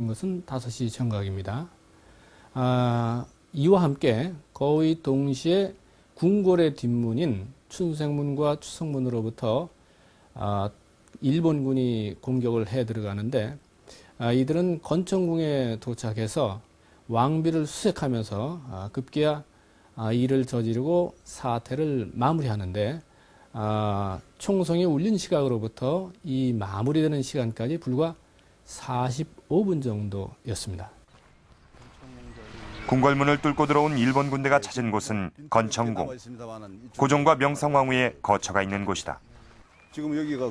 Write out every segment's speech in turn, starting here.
것은 5시 정각입니다. 이와 함께 거의 동시에 궁궐의 뒷문인 춘생문과 추성문으로부터 일본군이 공격을 해 들어가는데, 이들은 건천궁에 도착해서 왕비를 수색하면서 급기야 일을 저지르고 사태를 마무리하는데, 총성이 울린 시각으로부터 이 마무리되는 시간까지 불과 45분 정도였습니다. 궁궐문을 뚫고 들어온 일본 군대가 찾은 곳은 건천궁. 고종과 명성황후의 거처가 있는 곳이다. 지금 여기가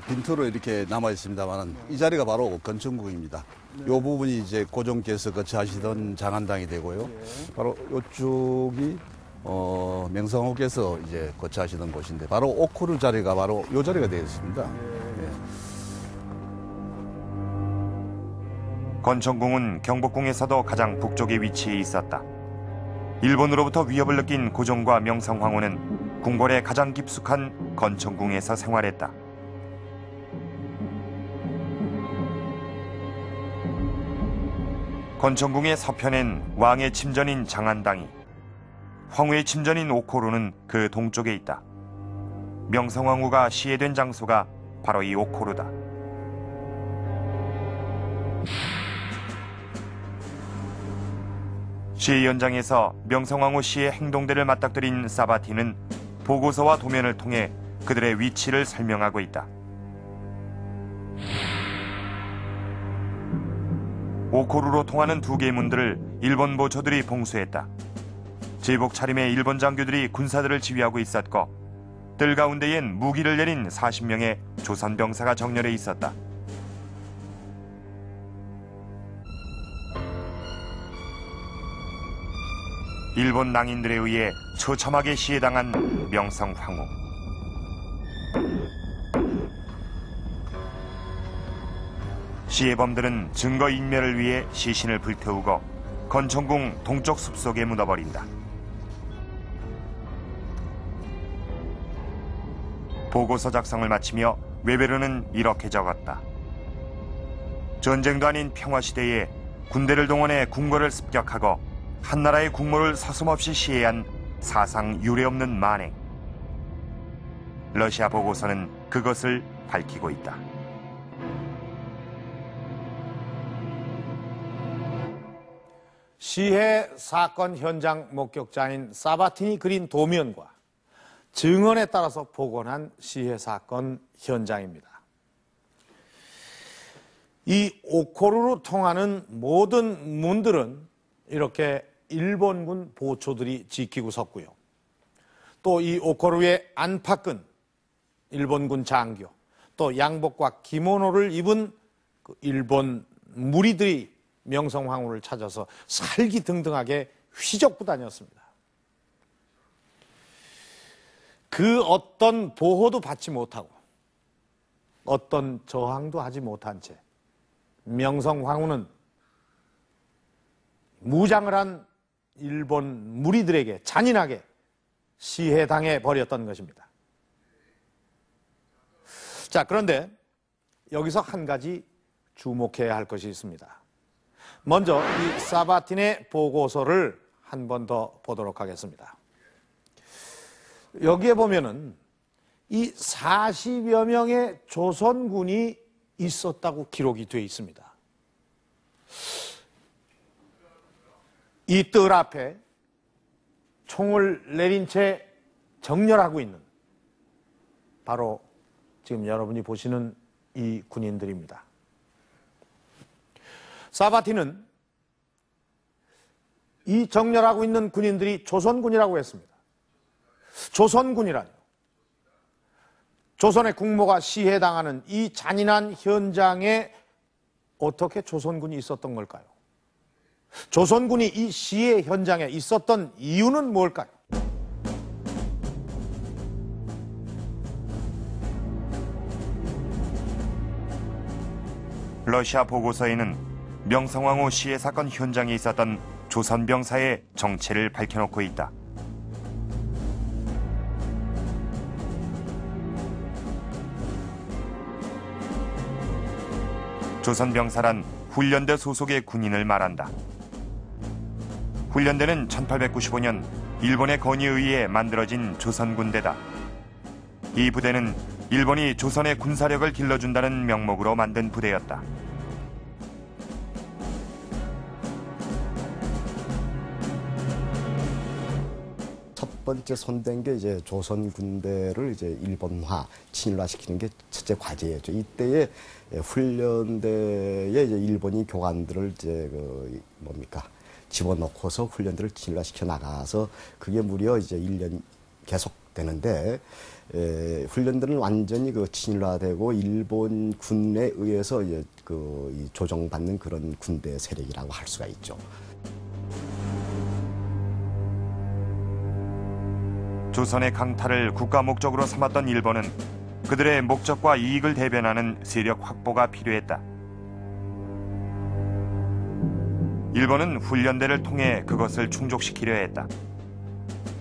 빈터로 이렇게 남아 있습니다만 이 자리가 바로 건천궁입니다. 이 부분이 이제 고종께서 거처하시던 장안당이 되고요. 바로 이쪽이 명성황후께서 이제 거처하시던 곳인데, 바로 오코르 자리가 바로 이 자리가 되겠습니다. 건천궁은 경복궁에서도 가장 북쪽에 위치해 있었다. 일본으로부터 위협을 느낀 고종과 명성황후는 궁궐의 가장 깊숙한 건천궁에서 생활했다. 건천궁의 서편엔 왕의 침전인 장안당이, 황후의 침전인 오코루는 그 동쪽에 있다. 명성황후가 시해된 장소가 바로 이 오코루다. 시해 현장에서 명성황후 씨의 행동들을 맞닥뜨린 사바티는 보고서와 도면을 통해 그들의 위치를 설명하고 있다. 오코루로 통하는 2개의 문들을 일본 보초들이 봉쇄했다. 제복 차림의 일본 장교들이 군사들을 지휘하고 있었고, 뜰 가운데엔 무기를 내린 40명의 조선 병사가 정렬해 있었다. 일본 낭인들에 의해 처참하게 시해당한 명성황후. 시해범들은 증거인멸을 위해 시신을 불태우고 건천궁 동쪽 숲속에 묻어버린다. 보고서 작성을 마치며 웨베르는 이렇게 적었다. 전쟁도 아닌 평화시대에 군대를 동원해 궁궐을 습격하고 한나라의 국모를 서슴없이 시해한 사상 유례없는 만행. 러시아 보고서는 그것을 밝히고 있다. 시해 사건 현장 목격자인 사바틴이 그린 도면과 증언에 따라서 복원한 시해 사건 현장입니다. 이 오코루로 통하는 모든 문들은 이렇게 일본군 보초들이 지키고 섰고요. 또 이 오코루의 안팎은 일본군 장교, 또 양복과 기모노를 입은 그 일본 무리들이 명성황후를 찾아서 살기등등하게 휘젓고 다녔습니다. 그 어떤 보호도 받지 못하고 어떤 저항도 하지 못한 채 명성황후는 무장을 한 일본 무리들에게 잔인하게 시해당해 버렸던 것입니다. 자, 그런데 여기서 한 가지 주목해야 할 것이 있습니다. 먼저 이 사바틴의 보고서를 한 번 더 보도록 하겠습니다. 여기에 보면은 이 40여 명의 조선군이 있었다고 기록이 되어 있습니다. 이 뜰 앞에 총을 내린 채 정렬하고 있는 바로 지금 여러분이 보시는 이 군인들입니다. 사바틴은 이 정렬하고 있는 군인들이 조선군이라고 했습니다. 조선군이라뇨. 조선의 국모가 시해당하는 이 잔인한 현장에 어떻게 조선군이 있었던 걸까요? 조선군이 이 시해 현장에 있었던 이유는 뭘까요? 러시아 보고서에는 명성황후 시해 사건 현장에 있었던 조선 병사의 정체를 밝혀놓고 있다. 조선 병사란 훈련대 소속의 군인을 말한다. 훈련대는 1895년 일본의 건의에 의해 만들어진 조선군대다. 이 부대는 일본이 조선의 군사력을 길러준다는 명목으로 만든 부대였다. 첫 번째 손댄 게 이제 조선 군대를 이제 일본화, 친일화시키는 게 첫째 과제였죠. 이때에 훈련대에 이제 일본이 교관들을 이제 집어넣고서 훈련들을 친일화시켜 나가서 그게 무려 이제 1년 계속 되는데, 훈련들은 완전히 친일화되고 일본 군에 의해서 이제 이 조정받는 그런 군대 세력이라고 할 수가 있죠. 조선의 강탈을 국가 목적으로 삼았던 일본은 그들의 목적과 이익을 대변하는 세력 확보가 필요했다. 일본은 훈련대를 통해 그것을 충족시키려 했다.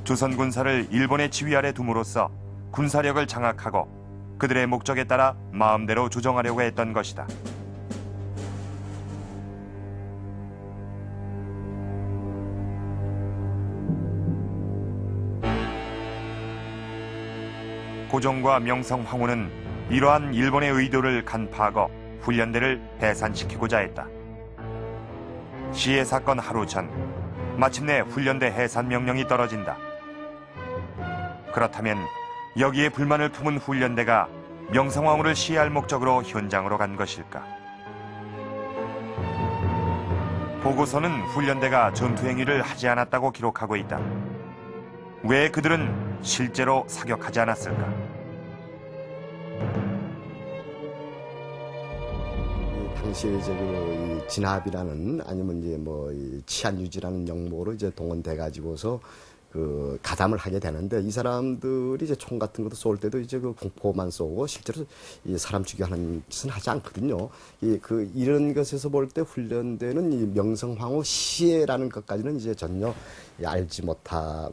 조선 군사를 일본의 지휘 아래 둠으로써 군사력을 장악하고 그들의 목적에 따라 마음대로 조정하려고 했던 것이다. 고종과 명성 황후는 이러한 일본의 의도를 간파하고 훈련대를 해산시키고자 했다. 시해 사건 하루 전, 마침내 훈련대 해산 명령이 떨어진다. 그렇다면 여기에 불만을 품은 훈련대가 명성황후를 시해할 목적으로 현장으로 간 것일까? 보고서는 훈련대가 전투행위를 하지 않았다고 기록하고 있다. 왜 그들은 실제로 사격하지 않았을까? 당시에 이제 이 진압이라는 아니면 이제 이 치안 유지라는 명목으로 이제 동원돼 가지고서 가담을 하게 되는데, 이 사람들이 이제 총 같은 것도 쏠 때도 이제 공포만 쏘고 실제로 이 사람 죽여하는 짓은 하지 않거든요. 이런 것에서 볼 때 훈련대는 이 명성황후 시해라는 것까지는 이제 전혀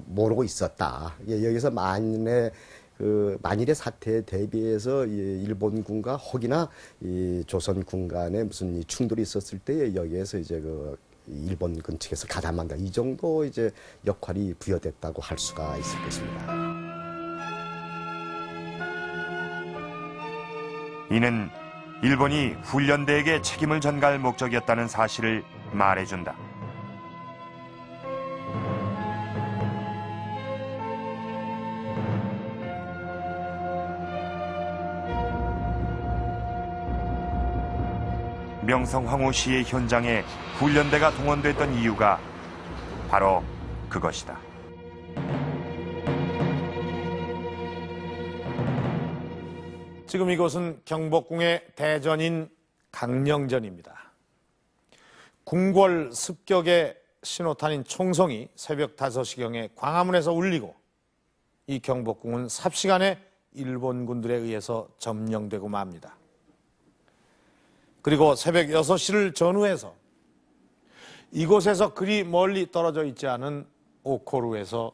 모르고 있었다. 여기서 만일의 사태에 대비해서 일본군과 혹이나 이 조선군 간에 무슨 충돌이 있었을 때 여기에서 이제 일본군 측에서 가담한다, 이 정도 이제 역할이 부여됐다고 할 수가 있을 것입니다. 이는 일본이 훈련대에게 책임을 전가할 목적이었다는 사실을 말해준다. 명성황후 시해 현장에 훈련대가 동원됐던 이유가 바로 그것이다. 지금 이곳은 경복궁의 대전인 강령전입니다. 궁궐 습격의 신호탄인 총성이 새벽 5시경에 광화문에서 울리고, 이 경복궁은 삽시간에 일본군들에 의해서 점령되고 맙니다. 그리고 새벽 6시를 전후해서 이곳에서 그리 멀리 떨어져 있지 않은 오코루에서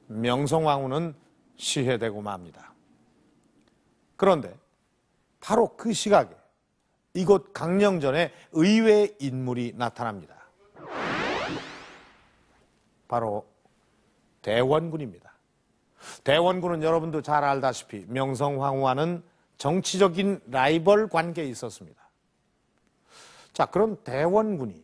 명성황후는 시해되고 맙니다. 그런데 바로 그 시각에 이곳 강령전에 의외의 인물이 나타납니다. 바로 대원군입니다. 대원군은 여러분도 잘 알다시피 명성황후와는 정치적인 라이벌 관계에 있었습니다. 자, 그런 대원군이